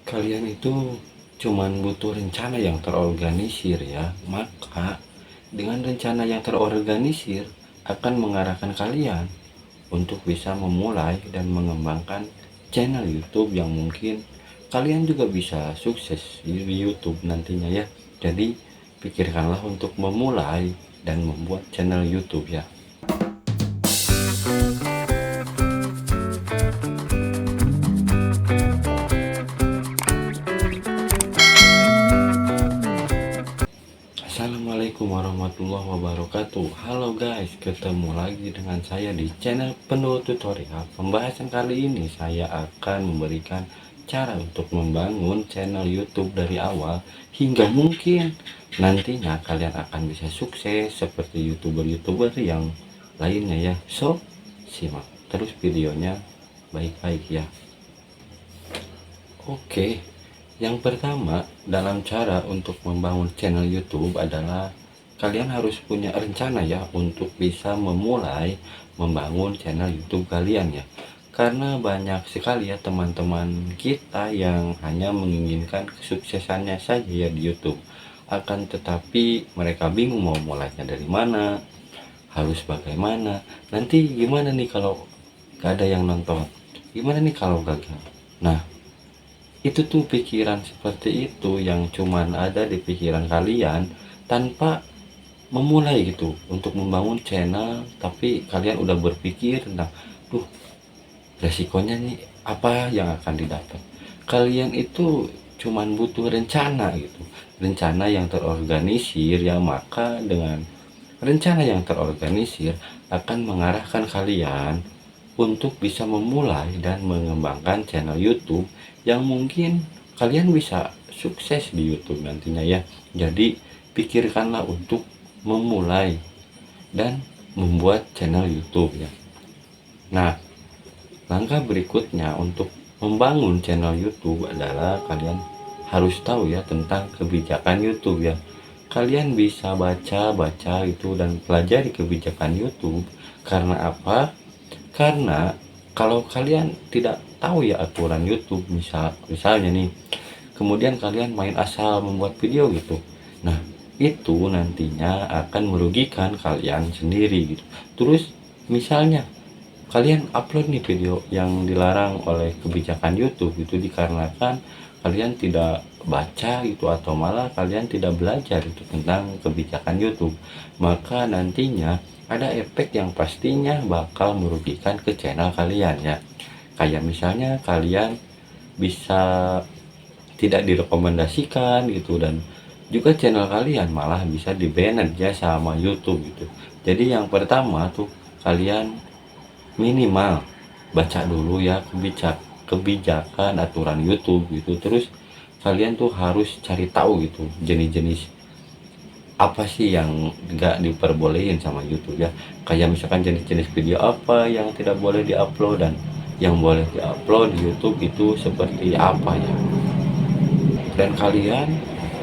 Kalian itu cuman butuh rencana yang terorganisir ya. Maka dengan rencana yang terorganisir akan mengarahkan kalian untuk bisa memulai dan mengembangkan channel YouTube yang mungkin kalian juga bisa sukses di YouTube nantinya ya. Jadi pikirkanlah untuk memulai dan membuat channel YouTube ya. Assalamualaikum warahmatullahi wabarakatuh. Halo guys, ketemu lagi dengan saya di channel penuh tutorial. Pembahasan kali ini saya akan memberikan cara untuk membangun channel YouTube dari awal hingga mungkin nantinya kalian akan bisa sukses seperti youtuber-youtuber yang lainnya ya. So, simak terus videonya baik-baik ya. Oke, yang pertama dalam cara untuk membangun channel YouTube adalah kalian harus punya rencana ya untuk bisa memulai membangun channel YouTube kalian ya. Karena banyak sekali ya teman-teman kita yang hanya menginginkan kesuksesannya saja ya di YouTube. Akan tetapi mereka bingung mau mulainya dari mana, harus bagaimana. Nanti gimana nih kalau gak ada yang nonton? Gimana nih kalau gagal? Nah, itu tuh pikiran seperti itu yang cuman ada di pikiran kalian tanpa memulai gitu untuk membangun channel, tapi kalian udah berpikir tentang duh resikonya nih apa yang akan didapat. Kalian itu cuman butuh rencana gitu, rencana yang terorganisir ya. Maka dengan rencana yang terorganisir akan mengarahkan kalian untuk bisa memulai dan mengembangkan channel YouTube yang mungkin kalian bisa sukses di YouTube nantinya ya. Jadi pikirkanlah untuk memulai dan membuat channel YouTube ya. Nah, langkah berikutnya untuk membangun channel YouTube adalah kalian harus tahu ya tentang kebijakan YouTube ya. Kalian bisa baca-baca itu dan pelajari kebijakan YouTube. Karena apa? Karena kalau kalian tidak tahu ya aturan YouTube, misalnya nih, kemudian kalian main asal membuat video gitu. Nah, itu nantinya akan merugikan kalian sendiri gitu. Terus misalnya kalian upload nih video yang dilarang oleh kebijakan YouTube itu dikarenakan kalian tidak baca gitu atau malah kalian tidak belajar itu tentang kebijakan YouTube, maka nantinya ada efek yang pastinya bakal merugikan ke channel kalian ya. Kayak misalnya kalian bisa tidak direkomendasikan gitu, dan juga channel kalian malah bisa di-ban aja sama YouTube gitu. Jadi yang pertama tuh kalian minimal baca dulu ya kebijakan aturan YouTube gitu. Terus kalian tuh harus cari tahu gitu jenis-jenis apa sih yang nggak diperbolehin sama YouTube ya. Kayak misalkan jenis-jenis video apa yang tidak boleh diupload dan yang boleh diupload di YouTube itu seperti apa ya. Dan kalian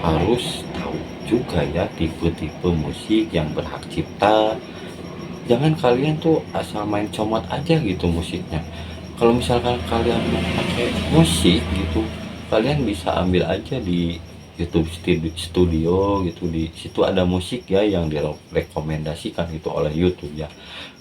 harus tahu juga ya tipe-tipe musik yang berhak cipta. Jangan kalian tuh asal main comot aja gitu musiknya. Kalau misalkan kalian pakai musik gitu, kalian bisa ambil aja di YouTube Studio gitu. Di situ ada musik ya yang direkomendasikan itu oleh YouTube ya.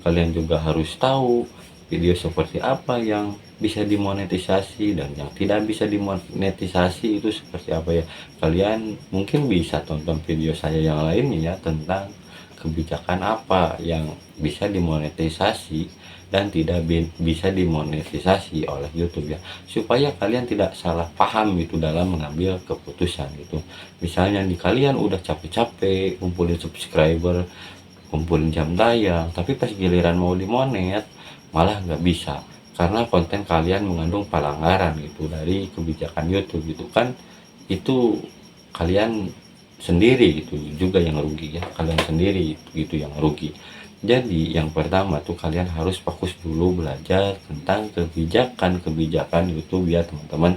Kalian juga harus tahu video seperti apa yang bisa dimonetisasi dan yang tidak bisa dimonetisasi itu seperti apa ya. Kalian mungkin bisa tonton video saya yang lainnya ya tentang kebijakan apa yang bisa dimonetisasi dan tidak bisa dimonetisasi oleh YouTube ya, supaya kalian tidak salah paham itu dalam mengambil keputusan gitu. Misalnya nih kalian udah capek-capek kumpulin subscriber, kumpulin jam tayang, tapi pas giliran mau dimonet malah nggak bisa karena konten kalian mengandung pelanggaran gitu dari kebijakan YouTube gitu kan. Itu kalian sendiri gitu juga yang rugi ya, kalian sendiri gitu yang rugi. Jadi yang pertama tuh kalian harus fokus dulu belajar tentang kebijakan YouTube ya teman-teman.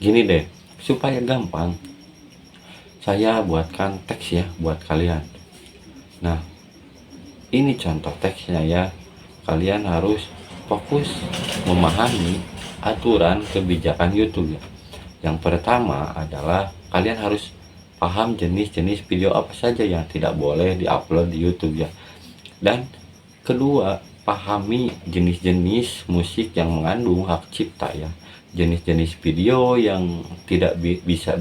Gini deh, supaya gampang saya buatkan teks ya buat kalian. Nah, ini contoh teksnya ya. Kalian harus fokus memahami aturan kebijakan YouTube ya. Yang pertama adalah kalian harus paham jenis-jenis video apa saja yang tidak boleh diupload di YouTube ya. Dan kedua, pahami jenis-jenis musik yang mengandung hak cipta ya. Jenis-jenis video yang tidak bisa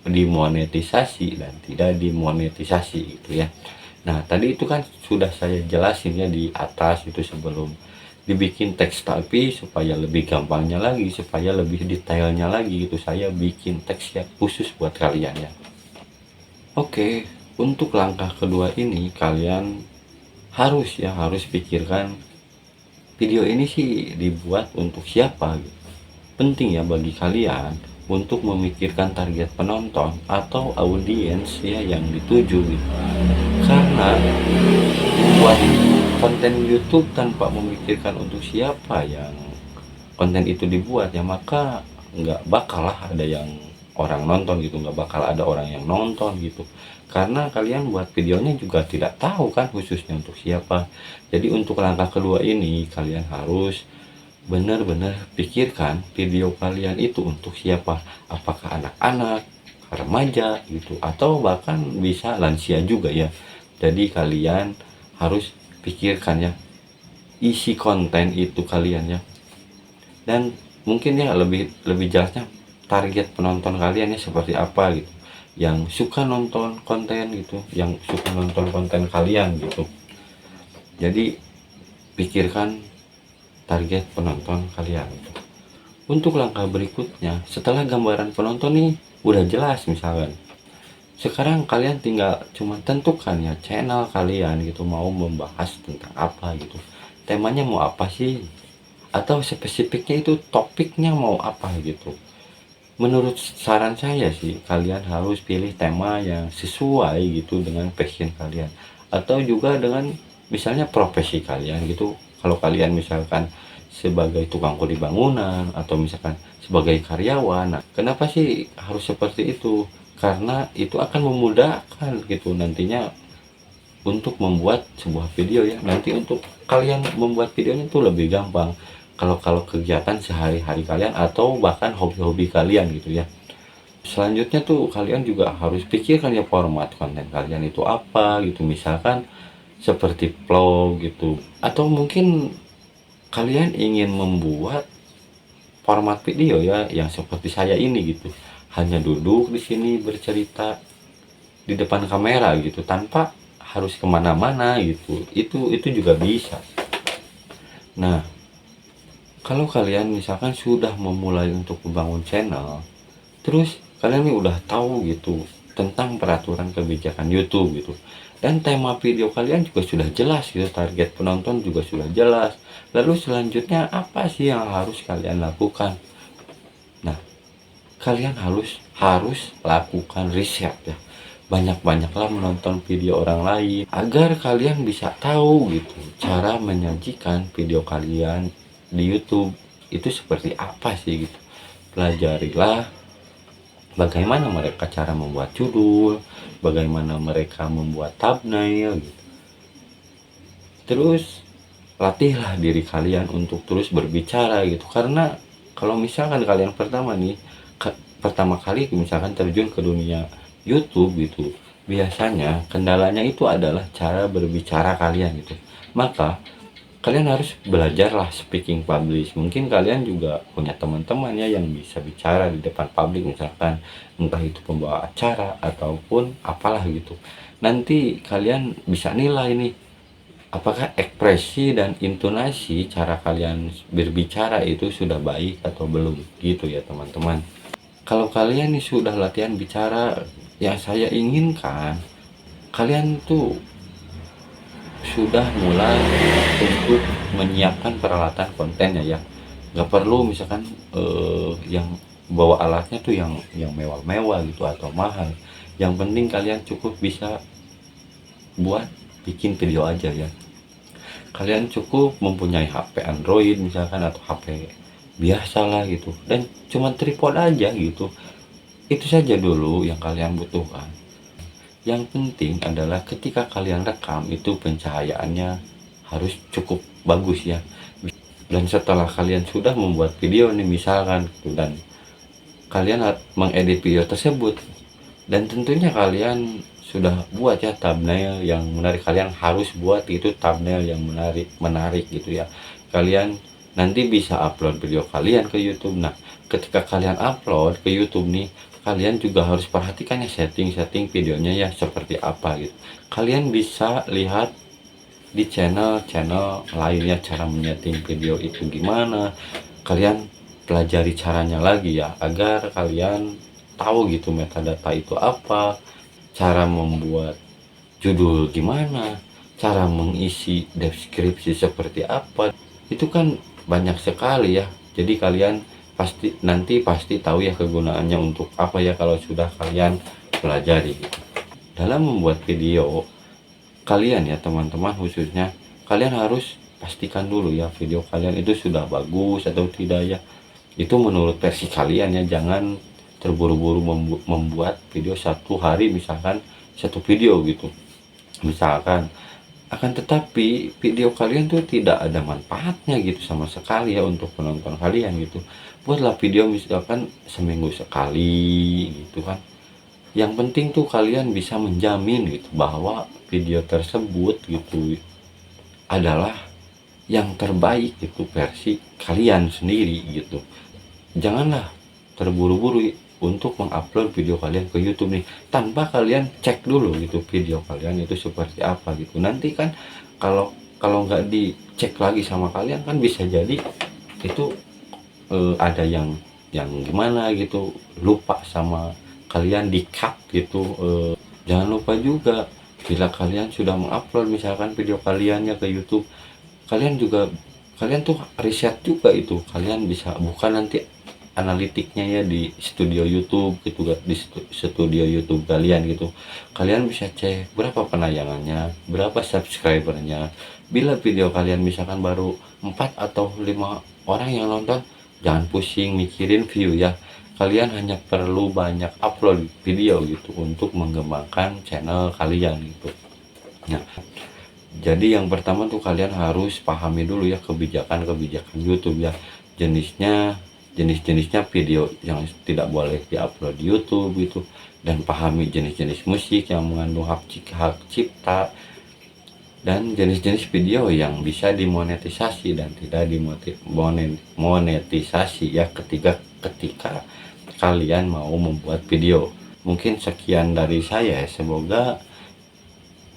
dimonetisasi dan tidak dimonetisasi gitu ya. Nah, tadi itu kan sudah saya jelasin ya di atas itu sebelum dibikin teks, tapi supaya lebih gampangnya lagi, supaya lebih detailnya lagi itu saya bikin teks ya khusus buat kalian ya. Oke, untuk langkah kedua ini kalian harus pikirkan video ini sih dibuat untuk siapa gitu. Penting ya bagi kalian untuk memikirkan target penonton atau audiens ya yang dituju gitu. Karena buat konten YouTube tanpa memikirkan untuk siapa yang konten itu dibuat ya, maka nggak bakal lah ada yang orang nonton gitu, nggak bakal ada orang yang nonton gitu, karena kalian buat videonya juga tidak tahu kan khususnya untuk siapa. Jadi untuk langkah kedua ini kalian harus benar-benar pikirkan video kalian itu untuk siapa, apakah anak-anak, remaja gitu, atau bahkan bisa lansia juga ya. Jadi kalian harus pikirkan ya isi konten itu kalian ya. Dan mungkin ya lebih lebih jelasnya target penonton kalian ya seperti apa gitu, yang suka nonton konten gitu, yang suka nonton konten kalian gitu. Jadi pikirkan target penonton kalian gitu. Untuk langkah berikutnya, setelah gambaran penonton nih udah jelas misalkan, sekarang kalian tinggal cuma tentukan ya channel kalian gitu mau membahas tentang apa gitu, temanya mau apa sih, atau spesifiknya itu topiknya mau apa gitu. Menurut saran saya sih kalian harus pilih tema yang sesuai gitu dengan passion kalian, atau juga dengan misalnya profesi kalian gitu. Kalau kalian misalkan sebagai tukang kuli bangunan atau misalkan sebagai karyawan, nah kenapa sih harus seperti itu? Karena itu akan memudahkan gitu nantinya untuk membuat sebuah video ya. Nanti untuk kalian membuat videonya itu lebih gampang kalau kegiatan sehari-hari kalian atau bahkan hobi-hobi kalian gitu ya. Selanjutnya tuh kalian juga harus pikirkan ya format konten kalian itu apa gitu, misalkan seperti vlog gitu, atau mungkin kalian ingin membuat format video ya yang seperti saya ini gitu, hanya duduk di sini bercerita di depan kamera gitu tanpa harus kemana-mana gitu, itu juga bisa. Nah, kalau kalian misalkan sudah memulai untuk membangun channel, terus kalian nih udah tahu gitu tentang peraturan kebijakan YouTube gitu, dan tema video kalian juga sudah jelas gitu, target penonton juga sudah jelas. Lalu selanjutnya apa sih yang harus kalian lakukan? Nah, kalian harus lakukan riset ya. Banyak-banyaklah menonton video orang lain agar kalian bisa tahu gitu cara menyajikan video kalian di YouTube itu seperti apa sih gitu. Pelajarilah bagaimana mereka cara membuat judul, bagaimana mereka membuat thumbnail gitu. Terus latihlah diri kalian untuk terus berbicara gitu, karena kalau misalkan kalian pertama kali misalkan terjun ke dunia YouTube gitu, biasanya kendalanya itu adalah cara berbicara kalian gitu. Maka kalian harus belajarlah speaking publish. Mungkin kalian juga punya teman-teman ya yang bisa bicara di depan publik, misalkan entah itu pembawa acara ataupun apalah gitu. Nanti kalian bisa nilai nih apakah ekspresi dan intonasi cara kalian berbicara itu sudah baik atau belum gitu ya teman-teman. Kalau kalian nih sudah latihan bicara yang saya inginkan, kalian tuh sudah mulai untuk menyiapkan peralatan kontennya ya. Nggak perlu misalkan yang bawa alatnya tuh yang mewah-mewah gitu atau mahal. Yang penting kalian cukup bisa buat bikin video aja ya. Kalian cukup mempunyai HP Android misalkan atau HP biasa lah gitu, dan cuma tripod aja gitu. Itu saja dulu yang kalian butuhkan. Yang penting adalah ketika kalian rekam itu pencahayaannya harus cukup bagus ya. Dan setelah kalian sudah membuat video nih misalkan gitu, dan kalian mengedit video tersebut. Dan tentunya kalian sudah buat ya thumbnail yang menarik, kalian harus buat itu thumbnail yang menarik gitu ya. Kalian nanti bisa upload video kalian ke YouTube. Nah, ketika kalian upload ke YouTube nih, kalian juga harus perhatikan ya setting-setting videonya ya seperti apa gitu. Kalian bisa lihat di channel-channel lainnya cara menyeting video itu gimana. Kalian pelajari caranya lagi ya, agar kalian tahu gitu metadata itu apa, cara membuat judul gimana, cara mengisi deskripsi seperti apa. Itu kan banyak sekali ya. Jadi kalian pasti tahu ya kegunaannya untuk apa ya kalau sudah kalian pelajari gitu. Dalam membuat video kalian ya teman-teman, khususnya kalian harus pastikan dulu ya video kalian itu sudah bagus atau tidak ya. Itu menurut versi kalian ya, jangan terburu-buru membuat video satu hari misalkan satu video gitu misalkan. Akan tetapi video kalian tuh tidak ada manfaatnya gitu sama sekali ya untuk penonton kalian gitu. Buatlah video misalkan seminggu sekali gitu kan. Yang penting tuh kalian bisa menjamin gitu bahwa video tersebut gitu adalah yang terbaik itu versi kalian sendiri gitu. Janganlah terburu-buru untuk mengupload video kalian ke YouTube nih tanpa kalian cek dulu gitu video kalian itu seperti apa gitu. Nanti kan kalau kalau nggak dicek lagi sama kalian kan bisa jadi itu ada yang gimana gitu, lupa sama kalian, di cut gitu. Jangan lupa juga bila kalian sudah mengupload misalkan video kaliannya ke YouTube, kalian tuh riset juga itu, kalian bisa buka nanti analitiknya ya di studio YouTube gitu, di studio YouTube kalian gitu. Kalian bisa cek berapa penayangannya, berapa subscribernya. Bila video kalian misalkan baru 4 atau 5 orang yang nonton, jangan pusing mikirin view ya. Kalian hanya perlu banyak upload video gitu untuk mengembangkan channel kalian gitu. Nah, jadi yang pertama tuh kalian harus pahami dulu ya kebijakan YouTube ya. Jenis-jenisnya video yang tidak boleh diupload di YouTube itu, dan pahami jenis-jenis musik yang mengandung hak cipta, dan jenis-jenis video yang bisa dimonetisasi dan tidak dimonetisasi ya ketika kalian mau membuat video. Mungkin sekian dari saya, semoga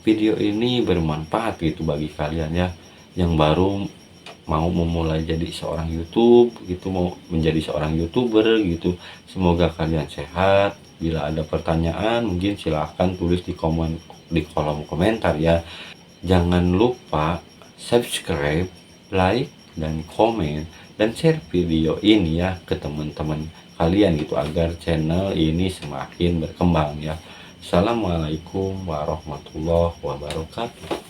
video ini bermanfaat gitu bagi kalian ya yang baru mau memulai jadi seorang YouTube gitu, mau menjadi seorang YouTuber gitu. Semoga kalian sehat. Bila ada pertanyaan mungkin silahkan tulis di kolom komentar ya. Jangan lupa subscribe, like, dan komen, dan share video ini ya ke teman-teman kalian gitu agar channel ini semakin berkembang ya. Assalamualaikum warahmatullahi wabarakatuh.